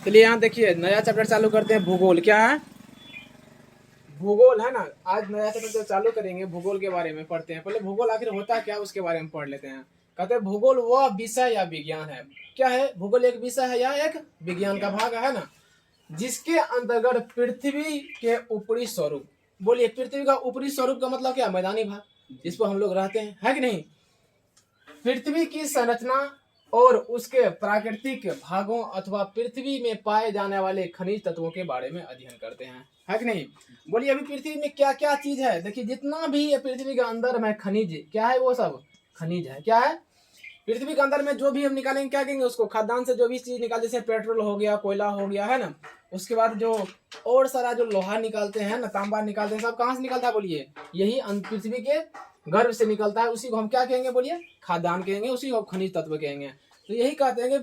चलिए यहाँ देखिए नया चैप्टर चालू करते हैं। भूगोल क्या है? भूगोल है ना। आज नया चैप्टर चालू करेंगे, भूगोल के बारे में पढ़ते हैं। पहले भूगोल आखिर होता क्या उसके बारे में पढ़ लेते हैं। कहते हैं भूगोल वह विषय या विज्ञान है। क्या है भूगोल? एक विषय है या एक विज्ञान का भाग है ना, जिसके अंतर्गत पृथ्वी के ऊपरी स्वरूप। बोलिए, पृथ्वी का ऊपरी स्वरूप का मतलब क्या? मैदानी भाग, जिस पर हम लोग रहते हैं, है कि नहीं। पृथ्वी की संरचना और उसके प्राकृतिक भागों अथवा पृथ्वी में पाए जाने वाले खनिज तत्वों के बारे में अध्ययन करते हैं, है कि नहीं। बोलिए अभी पृथ्वी में क्या क्या चीज है। देखिए जितना भी ये पृथ्वी के अंदर में खनिज क्या है, वो सब खनिज है। क्या है? पृथ्वी के अंदर में जो भी हम निकालेंगे क्या कहेंगे उसको? खाद्यान्न से जो भी चीज निकाल, जैसे पेट्रोल हो गया, कोयला हो गया, है ना। उसके बाद जो और सारा जो लोहा निकालते हैं ना, तांबा निकालते हैं, सब कहाँ से निकलता है? बोलिए यही पृथ्वी के गर्भ से निकलता है। उसी को हम क्या कहेंगे? बोलिए खाद्यान्न कहेंगे, उसी को खनिज तत्व कहेंगे। तो यही कहते हैं कि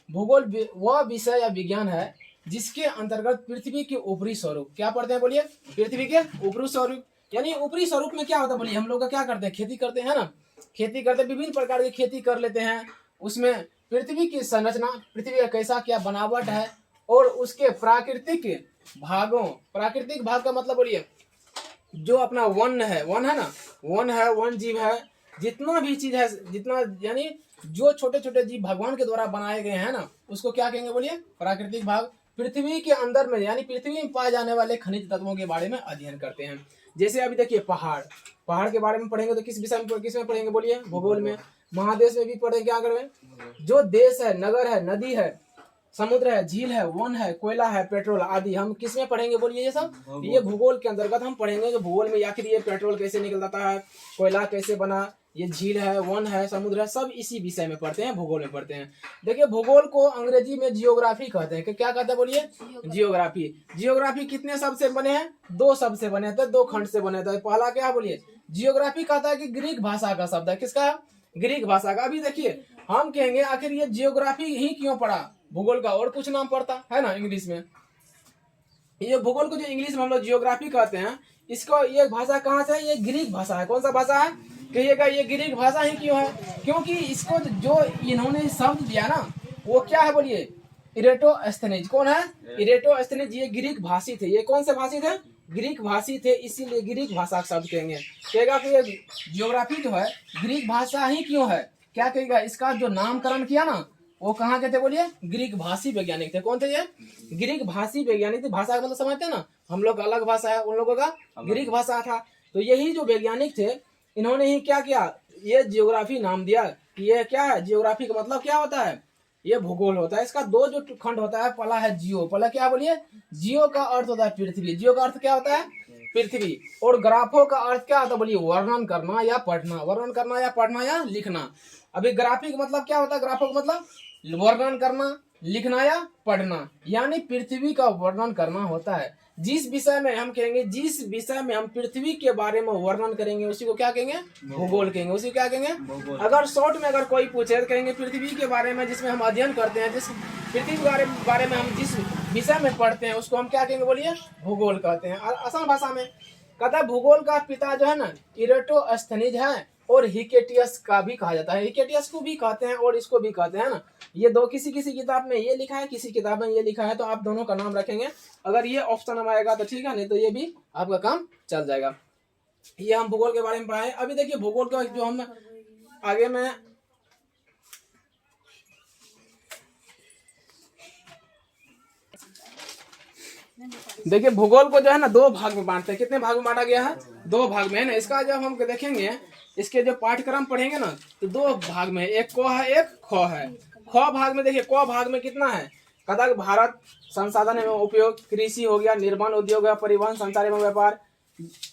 भूगोल वह विषय या विज्ञान है जिसके अंतर्गत पृथ्वी के ऊपरी स्वरूप। क्या पढ़ते हैं? बोलिए पृथ्वी के ऊपरी स्वरूप। यानी ऊपरी स्वरूप में क्या होता है? बोलिए हम लोग का क्या करते हैं? खेती करते हैं ना। खेती करते, विभिन्न प्रकार की खेती कर लेते हैं। उसमें पृथ्वी की संरचना, पृथ्वी का कैसा क्या बनावट है, और उसके प्राकृतिक भागों, प्राकृतिक भाग का मतलब बोलिए जो अपना वन है, वन है ना, वन है, वन जीव है, जितना भी चीज है, जितना यानी जो छोटे छोटे जीव भगवान के द्वारा बनाए गए हैं ना, उसको क्या कहेंगे? बोलिए प्राकृतिक भाग। पृथ्वी के अंदर में यानी पृथ्वी में पाए जाने वाले खनिज तत्वों के बारे में अध्ययन करते हैं। जैसे अभी देखिए पहाड़, पहाड़ के बारे में पढ़ेंगे तो किस विषय में, किस में पढ़ेंगे? बोलिए भूगोल में। महादेश में भी पढ़ेंगे, क्या करेंगे? जो देश है, नगर है, नदी है, समुद्र है, झील है, वन है, कोयला है, पेट्रोल आदि हम किस में पढ़ेंगे? बोलिए ये सब ये भूगोल के अंतर्गत हम पढ़ेंगे। जो भूगोल में आखिर ये पेट्रोल कैसे निकलता है, कोयला कैसे बना, ये झील है, वन है, समुद्र है, सब इसी विषय में पढ़ते हैं, भूगोल में पढ़ते हैं। देखिए भूगोल को अंग्रेजी में जियोग्राफी कहते हैं। क्या कहते हैं? बोलिए जियोग्राफी। जियोग्राफी कितने शब्द से बने हैं? दो शब्द से बने थे, दो खंड से बने थे। पहला क्या? बोलिए जियोग्राफी कहता है कि ग्रीक भाषा का शब्द है। किसका? ग्रीक भाषा का। अभी देखिए हम कहेंगे आखिर ये जियोग्राफी ही क्यों पढ़ा? भूगोल का और कुछ नाम पड़ता है ना इंग्लिश में। ये भूगोल को जो इंग्लिश में हम लोग जियोग्राफी कहते हैं, इसको ये भाषा कहाँ से है? ये ग्रीक भाषा है। कौन सा भाषा है? कहिएगा ये ग्रीक भाषा ही क्यों है? क्योंकि इसको जो इन्होंने शब्द दिया ना, वो क्या है? बोलिए इरेटोस्थेनेज। कौन है? इरेटोस्थेनेज। ये ग्रीक भाषी थे। ये कौन से भाषी थे? ग्रीक भाषी थे, इसीलिए ग्रीक भाषा शब्द कहेंगे। कहेगा कि ये जियोग्राफी जो है ग्रीक भाषा ही क्यों है? क्या कहेगा? इसका जो नामकरण किया ना, वो कहाँ के थे? बोलिए ग्रीक भाषी वैज्ञानिक थे। कौन थे ये? ग्रीक भाषी वैज्ञानिक थे। भाषा का मतलब समझते हैं ना, हम लोग अलग भाषा है, उन लोगों का ग्रीक भाषा था। तो यही जो वैज्ञानिक थे, इन्होंने ही क्या किया? ये जियोग्राफी नाम दिया। ये क्या है? जियोग्राफी का मतलब क्या होता है? ये भूगोल होता है। इसका दो जो खंड होता है, पहला है जियो। पहला क्या? बोलिए जियो का अर्थ होता है पृथ्वी। जियो का अर्थ क्या होता है? पृथ्वी। और ग्राफो का अर्थ क्या होता है? बोलिए वर्णन करना या पढ़ना, वर्णन करना या पढ़ना या लिखना। अभी ग्राफिक मतलब क्या होता है? ग्राफो का मतलब वर्णन करना, लिखना या पढ़ना, यानी पृथ्वी का वर्णन करना होता है। जिस विषय में हम कहेंगे, जिस विषय में हम पृथ्वी के बारे में वर्णन करेंगे, उसी को क्या कहेंगे? भूगोल कहेंगे। उसी को क्या कहेंगे? अगर शॉर्ट में अगर कोई पूछे तो कहेंगे पृथ्वी के बारे में जिसमें हम अध्ययन करते हैं, जिस पृथ्वी के बारे में हम जिस विषय में पढ़ते हैं, उसको हम क्या कहेंगे? बोलिए भूगोल कहते हैं। आसान भाषा में कहता है भूगोल का पिता जो है ना, इरेटोस्थेनीज है, और हिकेटियस का भी कहा जाता है। हिकेटियस को भी कहते हैं और इसको भी कहते हैं ना। ये दो किसी किसी किताब में ये लिखा है, किसी किताब में ये लिखा है, तो आप दोनों का नाम रखेंगे। अगर ये ऑप्शन में आएगा तो ठीक है, नहीं तो ये भी आपका काम चल जाएगा। ये हम भूगोल के बारे में पढ़ाए। अभी देखिए भूगोल का जो हम आगे में देखिए भूगोल को जो है ना दो भाग में बांटते हैं। कितने भाग में बांटा गया है? दो भाग में है ना। इसका जब हम देखेंगे, इसके जो पाठ्यक्रम पढ़ेंगे ना, तो दो भाग में है, एक क है, एक ख है। ख भाग में देखिए, क भाग में कितना है? कहता है भारत संसाधन एवं उपयोग, कृषि हो गया, निर्माण उद्योग हो गया, परिवहन, संचार एवं व्यापार।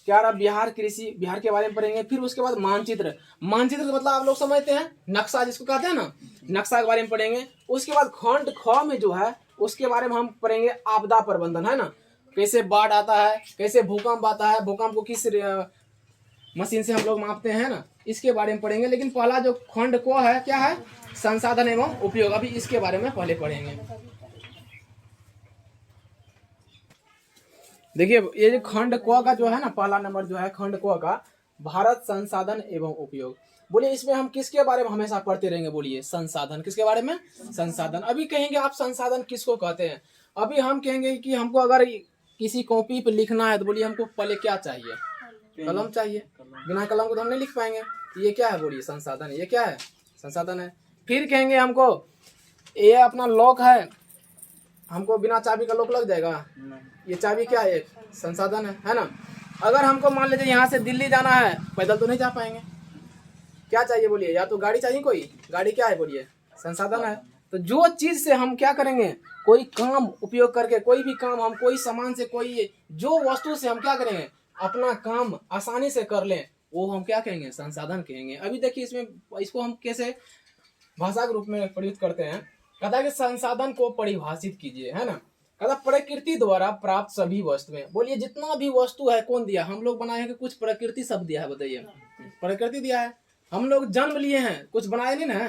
क्या रहा? बिहार, कृषि, बिहार के बारे में पढ़ेंगे। फिर उसके बाद मानचित्र। मानचित्र का मतलब आप लोग समझते हैं, नक्शा जिसको कहते हैं ना, नक्शा के बारे में पढ़ेंगे। उसके बाद खंड ख में जो है, उसके बारे में हम पढ़ेंगे आपदा प्रबंधन, है ना। कैसे बाढ़ आता है, कैसे भूकंप आता है, भूकंप को किस मशीन से हम लोग मापते हैं ना, इसके बारे में पढ़ेंगे। लेकिन पहला जो खंड को है, क्या है? संसाधन एवं उपयोग। अभी इसके बारे में पहले पढ़ेंगे। देखिए ये जो खंड क का जो है ना, पहला नंबर जो है खंड क का, भारत संसाधन एवं उपयोग। बोलिए इसमें हम किसके बारे में हमेशा पढ़ते रहेंगे? बोलिए संसाधन। किसके बारे में? संसाधन। अभी कहेंगे आप संसाधन किसको कहते हैं? अभी हम कहेंगे कि हमको अगर किसी कॉपी पे लिखना है तो बोलिए हमको पहले क्या चाहिए? कलम चाहिए। बिना कलम को तो हम नहीं लिख पाएंगे। ये क्या है? बोलिए संसाधन। ये क्या है? संसाधन है। फिर कहेंगे हमको ये अपना लॉक है, हमको बिना चाबी का लॉक लग जाएगा? ये चाबी क्या है? एक संसाधन है ना। अगर हमको मान लीजिए यहाँ से दिल्ली जाना है, पैदल तो नहीं जा पाएंगे, क्या चाहिए? बोलिए या तो गाड़ी चाहिए। कोई गाड़ी क्या है? बोलिए संसाधन है। तो जो चीज से हम क्या करेंगे, कोई काम उपयोग करके, कोई भी काम हम कोई सामान से, कोई जो वस्तु से हम क्या करेंगे, अपना काम आसानी से कर लें, वो हम क्या कहेंगे? संसाधन कहेंगे। अभी देखिए इसमें इसको हम कैसे भाषा के रूप में प्रयुक्त करते हैं। कहता है कि संसाधन को परिभाषित कीजिए, है ना। कहता प्रकृति द्वारा प्राप्त सभी वस्तुएं। बोलिए जितना भी वस्तु है कौन दिया? हम लोग बनाए हैं कि कुछ प्रकृति सब दिया है? बताइए। प्रकृति दिया है। हम लोग जन्म लिए हैं, कुछ बनाए नहीं ना।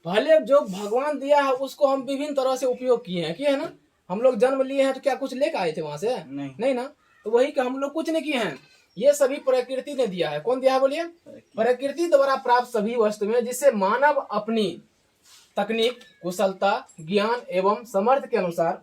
पहले जो भगवान दिया है उसको हम विभिन्न तरह से उपयोग किए हैं, किए है ना। हम लोग जन्म लिए हैं तो क्या कुछ लेकर आए थे वहां से? नहीं ना। तो वही कि हम लोग कुछ नहीं किए हैं, ये सभी प्रकृति ने दिया है। कौन दिया है? बोलिए प्रकृति द्वारा प्राप्त सभी वस्तुएं जिससे मानव अपनी तकनीक, कुशलता, ज्ञान एवं सामर्थ्य के अनुसार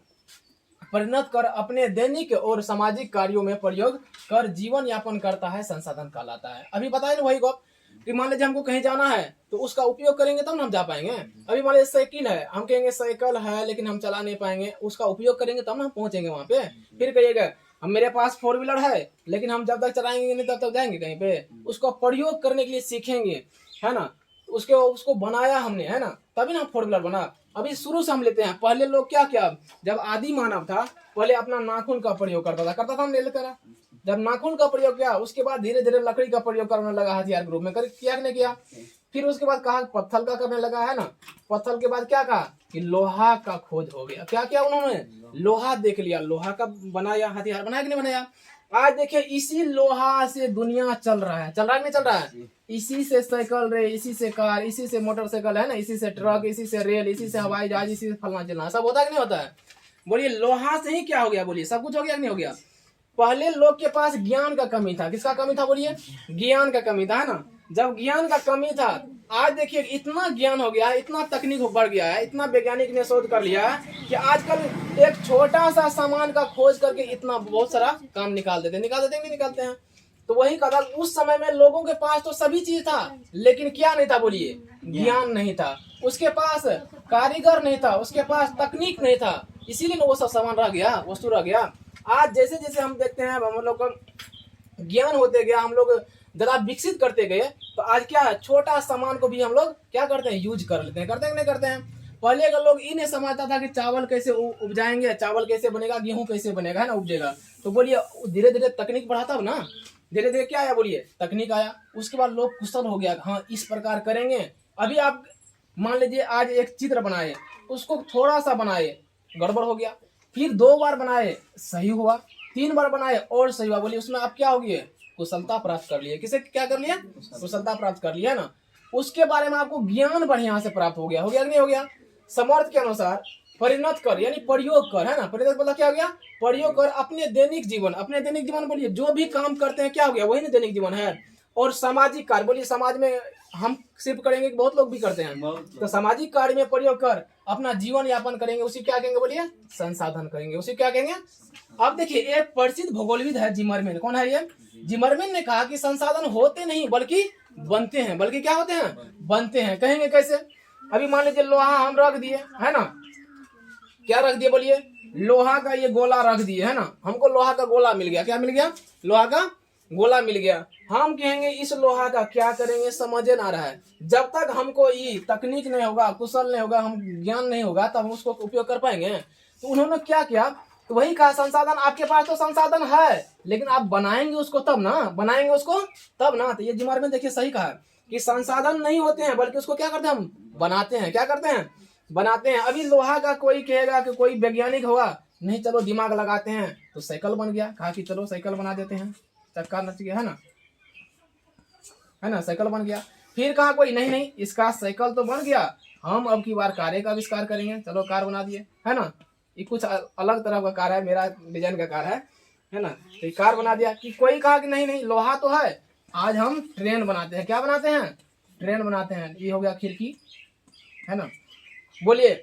परिणत कर अपने दैनिक और सामाजिक कार्यों में प्रयोग कर जीवन यापन करता है, संसाधन कहलाता है। अभी बताए ना वही गप कि मान लीजिए हमको कहीं जाना है तो उसका उपयोग करेंगे तब ना हम जा पाएंगे। अभी मान लीजिए साइकिल है, हम कहेंगे साइकिल है लेकिन हम चला नहीं पाएंगे, उसका उपयोग करेंगे तब ना हम पहुंचेंगे वहां पे। फिर कहिएगा हम मेरे पास 4 व्हीलर है लेकिन हम जब तक चलाएंगे नहीं तब तक जाएंगे कहीं पे? उसका प्रयोग करने के लिए सीखेंगे, है ना। उसको बनाया हमने, है ना, तभी ना 4 व्हीलर बना। अभी शुरू से हम लेते हैं। पहले लोग क्या किया, जब आदि मानव था पहले अपना नाखून का प्रयोग करता था ले लेकर। जब नाखून का प्रयोग किया उसके बाद धीरे धीरे लकड़ी का प्रयोग करने लगा, हथियार के रूप में किया नहीं किया। फिर उसके बाद कहा पत्थर का करने लगा, है ना। पत्थर के बाद क्या कहा कि लोहा का खोज हो गया। क्या किया उन्होंने? लोहा देख लिया, लोहा का बनाया, हथियार बनाया कि नहीं बनाया। आज देखिए इसी लोहा से दुनिया चल रहा है, चल रहा है नहीं चल रहा है। इसी से साइकिल रे, इसी से कार, इसी से मोटरसाइकिल, है ना, इसी से ट्रक, इसी से रेल, इसी से हवाई जहाज, इसी से फलना चलना, सब होता है कि नहीं होता है? बोलिए लोहा से ही क्या हो गया? बोलिए सब कुछ हो गया कि नहीं हो गया। पहले लोग के पास ज्ञान का कमी था। किसका कमी था? बोलिए ज्ञान का कमी था, है ना। जब ज्ञान का कमी था, आज देखिए इतना ज्ञान हो गया, इतना तकनीक बढ़ गया है, इतना वैज्ञानिक ने शोध कर लिया कि आजकल एक छोटा सा सामान का खोज करके इतना बहुत सारा काम निकाल देते नहीं निकालते हैं। तो वही कदम, उस समय में लोगों के पास तो सभी चीज था लेकिन क्या नहीं था? बोलिए ज्ञान नहीं था। उसके पास कारीगर नहीं था, उसके पास तकनीक नहीं था, इसीलिए वो सब सामान रह गया, वस्तु रह गया। आज जैसे जैसे हम देखते हैं हम लोग का ज्ञान होते गया, हम लोग ज्यादा विकसित करते गए, तो आज क्या है, छोटा सामान को भी हम लोग क्या करते हैं? यूज कर लेते हैं। करते हैं कि नहीं करते हैं? पहले का लोग ये नहीं समझता था कि चावल कैसे उपजाएंगे, चावल कैसे बनेगा, गेहूं कैसे बनेगा, है ना, उपजेगा। तो बोलिए धीरे धीरे तकनीक बढ़ाता हो ना, धीरे धीरे क्या आया? बोलिए तकनीक आया। उसके बाद लोग कुशल हो गया, हाँ इस प्रकार करेंगे। अभी आप मान लीजिए आज एक चित्र बनाए, उसको थोड़ा सा बनाए, गड़बड़ हो गया। फिर 2 बार बनाए, सही हुआ। 3 बार बनाए और सही हुआ। बोलिए उसमें आप क्या हो गए? कुशलता प्राप्त कर लिए। किसे क्या कर लिया? कुशलता प्राप्त कर लिया ना। उसके बारे में आपको ज्ञान बढ़िया से प्राप्त हो गया कि नहीं हो गया? समर्थ के अनुसार परिणत कर, यानी प्रयोग कर, है ना। परिणत मतलब क्या हो गया? प्रयोग कर अपने दैनिक जीवन बोलिए जो भी काम करते हैं क्या हो गया? वही ना दैनिक जीवन है। और सामाजिक कार्य, बोलिए समाज में हम सिर्फ करेंगे कि बहुत लोग भी करते हैं, तो सामाजिक कार्य में प्रयोग कर अपना जीवन यापन करेंगे, उसी क्या कहेंगे? बोलिए संसाधन करेंगे, उसी क्या कहेंगे? अब देखिए एक प्रसिद्ध भूगोलविद है जिमरमैन। कौन है ये? जिमरमैन ने कहा कि संसाधन होते नहीं बल्कि बनते हैं। बल्कि क्या होते हैं? बनते हैं। कहेंगे कैसे? अभी मान लीजिए लोहा हम रख दिए, है ना, क्या रख दिए? बोलिए लोहा का ये गोला रख दिए, है ना। हमको लोहा का गोला मिल गया। क्या मिल गया? लोहा का गोला मिल गया। हम कहेंगे इस लोहा का क्या करेंगे? समझे ना रहा है। जब तक हमको ये तकनीक नहीं होगा, कुशल नहीं होगा, हम ज्ञान नहीं होगा, तब हम उसको उपयोग कर पाएंगे। तो उन्होंने क्या किया? तो वही कहा संसाधन आपके पास तो संसाधन है लेकिन आप बनाएंगे उसको तब ना, बनाएंगे उसको तब ना। तो ये जिमरमैन देखिए सही कहा कि संसाधन नहीं होते हैं बल्कि उसको क्या करते हैं? हम बनाते हैं। क्या करते हैं? बनाते हैं। अभी लोहा का कोई कहेगा कि कोई वैज्ञानिक होगा, नहीं चलो दिमाग लगाते हैं तो साइकिल बन गया। कहा कि चलो साइकिल बना देते हैं, चक्का नच गया, है ना, साइकिल बन गया। फिर कहा कोई नहीं इसका साइकिल तो बन गया, हम अब की बार कार का आविष्कार करेंगे, चलो कार बना दिए, है ना। ये कुछ अलग तरह का कार है, मेरा डिजाइन का कार है ना। तो कार बना दिया। कि कोई कहा कि नहीं लोहा तो है, आज हम ट्रेन बनाते हैं। क्या बनाते हैं? ट्रेन बनाते हैं, ये हो गया खिड़की, है ना। बोलिए,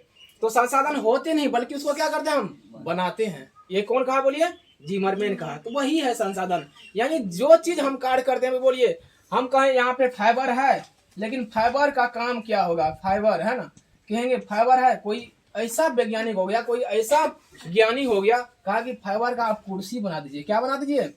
तो संसाधन होते नहीं बल्कि उसको क्या करते हैं, हम बनाते हैं। ये कौन कहा बोलिए, जिमरमैन कहा। तो वही है संसाधन, यानी जो चीज हम कार्य करते हैं। बोलिए, हम कहें यहाँ पे फाइबर है, लेकिन फाइबर का काम क्या होगा, फाइबर है ना, कहेंगे फाइबर है। कोई ऐसा वैज्ञानिक हो गया, कोई ऐसा ज्ञानी हो गया, कहा कि फाइबर का आप कुर्सी बना दीजिए। क्या बना दीजिए,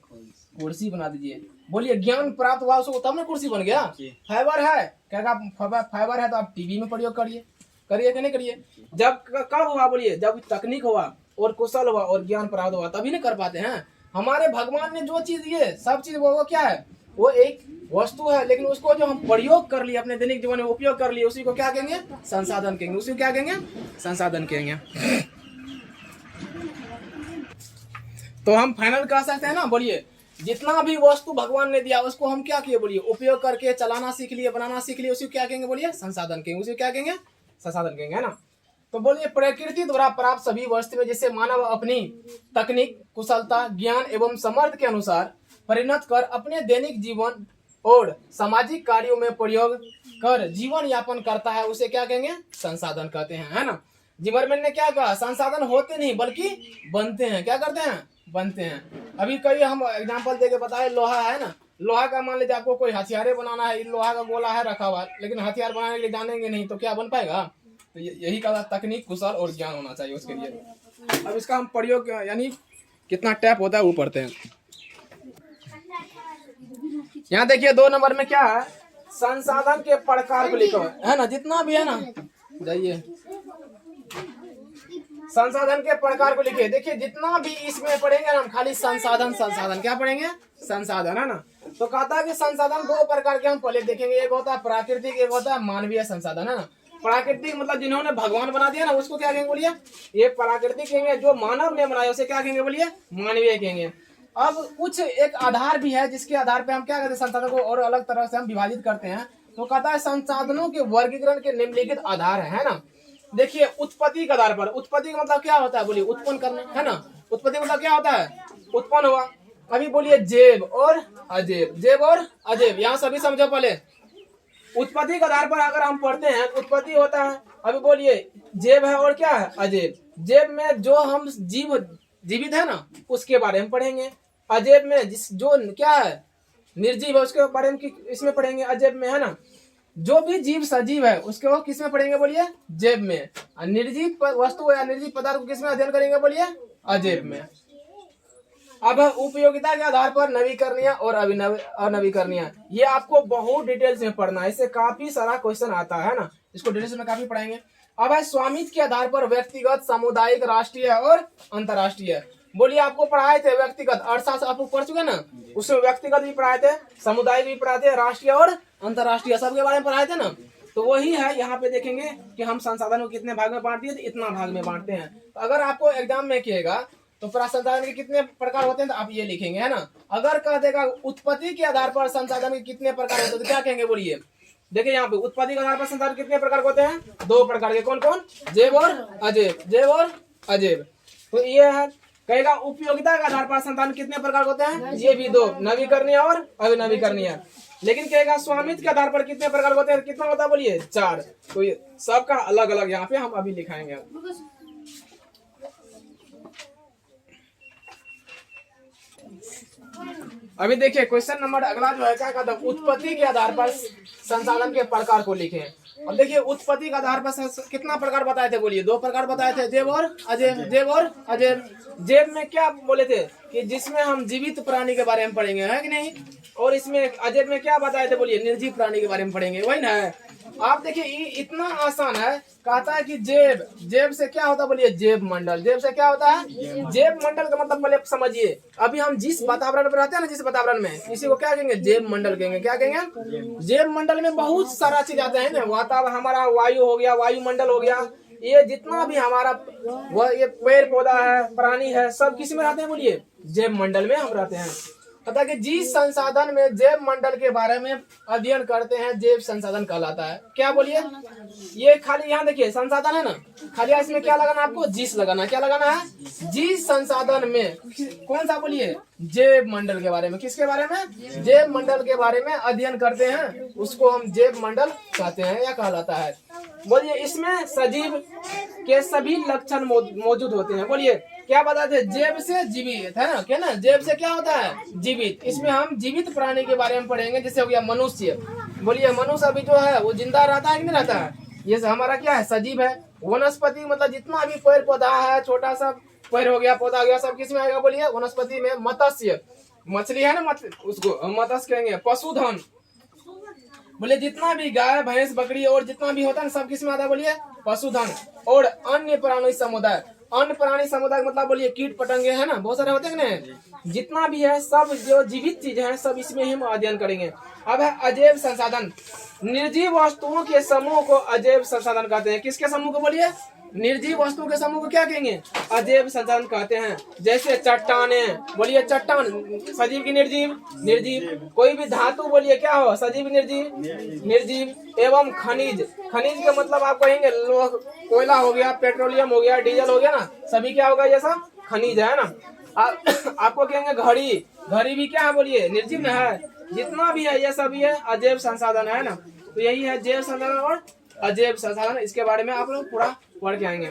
कुर्सी बना दीजिए। बोलिए, ज्ञान प्राप्त हुआ उसको, तब ना कुर्सी बन गया। फाइबर है, क्या फाइबर है तो आप टीवी में प्रयोग करिए, करिए कि नहीं करिए। जब कब हुआ बोलिए, जब तकनीक हुआ और कुशल हुआ और ज्ञान प्राप्त हुआ, तभी नहीं कर पाते हैं। हमारे भगवान ने जो चीज दिए सब चीज वो क्या है, वो एक वस्तु है, लेकिन उसको जो हम प्रयोग कर लिए, अपने दैनिक जीवन में उपयोग कर लिए, उसी को क्या कहेंगे, संसाधन कहेंगे। उसी को क्या कहेंगे, संसाधन कहेंगे। तो हम फाइनल कह सकते हैं ना, बोलिए, जितना भी वस्तु भगवान ने दिया उसको हम क्या किए, बोलिए, उपयोग करके चलाना सीख लिए, बनाना सीख लिए, उसी को क्या कहेंगे, बोलिए, संसाधन कहेंगे। उसी को क्या कहेंगे, संसाधन कहेंगे, है ना। तो बोलिए, प्रकृति द्वारा प्राप्त सभी वस्तुएं जिसे मानव अपनी तकनीक, कुशलता, ज्ञान एवं समर्थ के अनुसार परिणत कर अपने दैनिक जीवन और सामाजिक कार्यों में प्रयोग कर जीवन यापन करता है, उसे क्या कहेंगे, संसाधन कहते हैं, है ना। जिमरमैन ने क्या कहा, संसाधन होते नहीं बल्कि बनते हैं। क्या करते हैं, बनते हैं। अभी कई हम एग्जांपल देके बताए, लोहा है ना, लोहा का मान लीजिए आपको कोई हथियारे बनाना है, लोहा का गोला है रखा हुआ, लेकिन हथियार बनाने के लिए जानेंगे नहीं तो क्या बन पाएगा। तो यही का तकनीक, कुशल और ज्ञान होना चाहिए उसके लिए। अब इसका हम प्रयोग यानी कितना टैप होता है वो पढ़ते हैं। यहाँ देखिए 2 नंबर में क्या है, संसाधन के प्रकार को लिखो, है ना, जितना भी है ना, जाइए संसाधन के प्रकार को लिखिए। देखिए जितना भी इसमें पढ़ेंगे ना हम, खाली संसाधन संसाधन, क्या पढ़ेंगे, संसाधन, है ना। तो कहता है कि संसाधन 2 प्रकार के हम पहले देखेंगे, एक होता है प्राकृतिक, एक होता है मानवीय संसाधन, है ना। प्राकृतिक मतलब जिन्होंने भगवान बना दिया ना, उसको क्या कहेंगे, बोलिए, ये प्राकृतिक कहेंगे। जो मानव ने बनाया उसे क्या कहेंगे, बोलिए, मानवीय कहेंगे। अब कुछ एक आधार भी है जिसके आधार पे हम क्या करते हैं, संसाधनों को और अलग तरह से हम विभाजित करते हैं। तो कहता है संसाधनों के वर्गीकरण के निम्नलिखित आधार है ना। देखिए, उत्पत्ति के आधार पर, उत्पत्ति का मतलब क्या होता है, बोलिए, उत्पन्न करना, है ना। उत्पत्ति मतलब क्या होता है, उत्पन्न हुआ। अभी बोलिए, जेब और अजेब, जेब और अजेब, यहाँ सभी समझो। पहले उत्पत्ति के आधार पर अगर हम पढ़ते हैं, उत्पत्ति होता है। अभी बोलिए, जेब है और क्या है, अजेब। जेब में जो हम जीवित है ना उसके बारे में पढ़ेंगे। अजेब में जो क्या है, निर्जीव है, उसके बारे में इसमें पढ़ेंगे, अजेब में, है ना। जो भी जीव सजीव है उसके वो किसमें पढ़ेंगे, बोलिए, जेब में। निर्जीव वस्तु या निर्जीव पदार्थ को किसमें अध्ययन करेंगे, बोलिए, अजेब में। अब उपयोगिता के आधार पर नवीकरणीय और अनवीकरणीय, ये आपको बहुत डिटेल्स में पढ़ना है, इससे काफी सारा क्वेश्चन आता है ना, इसको डिटेल्स में काफी पढ़ाएंगे। अब है स्वामित्व के आधार पर व्यक्तिगत, सामुदायिक, राष्ट्रीय और अंतर्राष्ट्रीय। बोलिए, आपको पढ़ाए थे व्यक्तिगत, अर्थशास्त्र आपको पढ़ चुके ना, उसमें व्यक्तिगत भी पढ़ाए थे, सामुदायिक भी पढ़ाए थे, राष्ट्रीय और अंतर्राष्ट्रीय सबके बारे में पढ़ाए थे ना। तो वही है, यहाँ पे देखेंगे कि हम संसाधनों को कितने भाग में बांट दिए, तो इतना भाग में बांटते हैं। तो अगर आपको एग्जाम में किएगा तो संसाधन के कितने प्रकार होते हैं, तो आप ये लिखेंगे, है ना। अगर कह देगा उत्पत्ति के आधार पर संसाधन के कितने प्रकार होते हैं, तो क्या कहेंगे, बोलिए। देखिए यहाँ पे उत्पत्ति के आधार पर संसाधन कितने प्रकार होते हैं, 2 प्रकार के। कौन कौन, जेब और अजेब, जेब और अजेब। तो ये है। कहेगा उपयोगिता के आधार पर संसाधन कितने प्रकार होते हैं, ये भी 2, नवीकरणीय और अविनवीकरणीय। लेकिन कहेगा स्वामित्व के आधार पर कितने प्रकार होते हैं, कितना होता है, बोलिए, 4। तो ये सबका अलग अलग यहाँ पे हम अभी लिखाएंगे। अभी देखिए क्वेश्चन नंबर अगला जो है, क्या कहता है, उत्पत्ति के आधार पर संसाधन के प्रकार को लिखें। और देखिए उत्पत्ति के आधार पर कितना प्रकार बताए थे, बोलिए, 2 प्रकार बताए थे, जेब और अजेब, जेब और अजेब। जेब में क्या बोले थे कि जिसमें हम जीवित प्राणी के बारे में पढ़ेंगे, है कि नहीं। और इसमें अजेब में क्या बताए थे, बोलिए, निर्जीव प्राणी के बारे में पढ़ेंगे, वही ना है। आप देखिए इतना आसान है, कहता है कि जेब, जेब से क्या होता है, बोलिए, जेब मंडल। जेब से क्या होता है, जेब मंडल का मतलब पहले समझिए। अभी हम जिस वातावरण में रहते हैं ना, जिस वातावरण में, इसी को क्या कहेंगे, जेब मंडल कहेंगे। क्या कहेंगे, जेब मंडल में बहुत सारा चीज आता है ना। वातावरण हमारा वायु हो गया, वायुमंडल हो गया, ये जितना भी हमारा ये पेड़ पौधा है, प्राणी है, सब किस में रहते हैं, बोलिए, जेब मंडल में हम रहते हैं। पता कि जिस संसाधन में जैव मंडल के बारे में अध्ययन करते हैं, जैव संसाधन कहलाता है। क्या बोलिए, ये खाली यहाँ देखिए संसाधन है ना, खाली इसमें क्या लगाना, आपको जिस लगाना। क्या लगाना है, जिस संसाधन में, कौन सा बोलिए, जैव मंडल के बारे में। किसके बारे में? जैव मंडल के बारे में अध्ययन करते हैं, उसको हम जैव मंडल कहते हैं या कहलाता है। बोलिए इसमें सजीव के सभी लक्षण मौजूद होते हैं। बोलिए क्या बताते हैं? जैव से जीवित है ना, क्या ना, जैव से क्या होता है? जीवित। इसमें हम जीवित प्राणी के बारे में पढ़ेंगे, जैसे हो गया मनुष्य। बोलिए मनुष्य अभी जो है वो जिंदा रहता है कि नहीं रहता है? ये हमारा क्या है? सजीव है। वनस्पति मतलब जितना भी पेड़ पौधा है, छोटा सा पेड़ हो गया, पौधा हो गया, सब किस में आएगा? बोलिए वनस्पति में। मत्स्य, मछली है ना, उसको मत्स्य कहेंगे। पशुधन, बोले जितना भी गाय भैंस बकरी और जितना भी होता है सब किस में आता है? बोलिए पशुधन। और अन्य प्राणी समुदाय, अन्य प्राणी समुदाय मतलब बोलिए कीट पतंगे है ना, बहुत सारे होते हैं ना, जितना भी है सब जो जीवित चीज है सब इसमें हम अध्ययन करेंगे। अब है अजैव संसाधन। निर्जीव वस्तुओं के समूह को अजैव संसाधन कहते हैं। किसके समूह को? बोलिए निर्जीव वस्तुओं के समूह को क्या कहेंगे? अजैव संसाधन कहते हैं। जैसे चट्टाने, बोलिए चट्टान सजीव की निर्जीव? निर्जीव। कोई भी धातु बोलिए क्या हो? सजीव निर्जीव? निर्जीव। एवं खनिज, खनिज का मतलब आप कहेंगे कोयला हो गया, पेट्रोलियम हो गया, डीजल हो गया ना, सभी क्या होगा? ये सब खनिज है ना। आपको कहेंगे घड़ी, घड़ी भी क्या है? बोलिए निर्जीव में है। जितना भी है ये सभी है अजैव संसाधन है ना। तो यही है जैव संसाधन और अजैव संसाधन। इसके बारे में आप लोग पूरा पढ़ के आएंगे।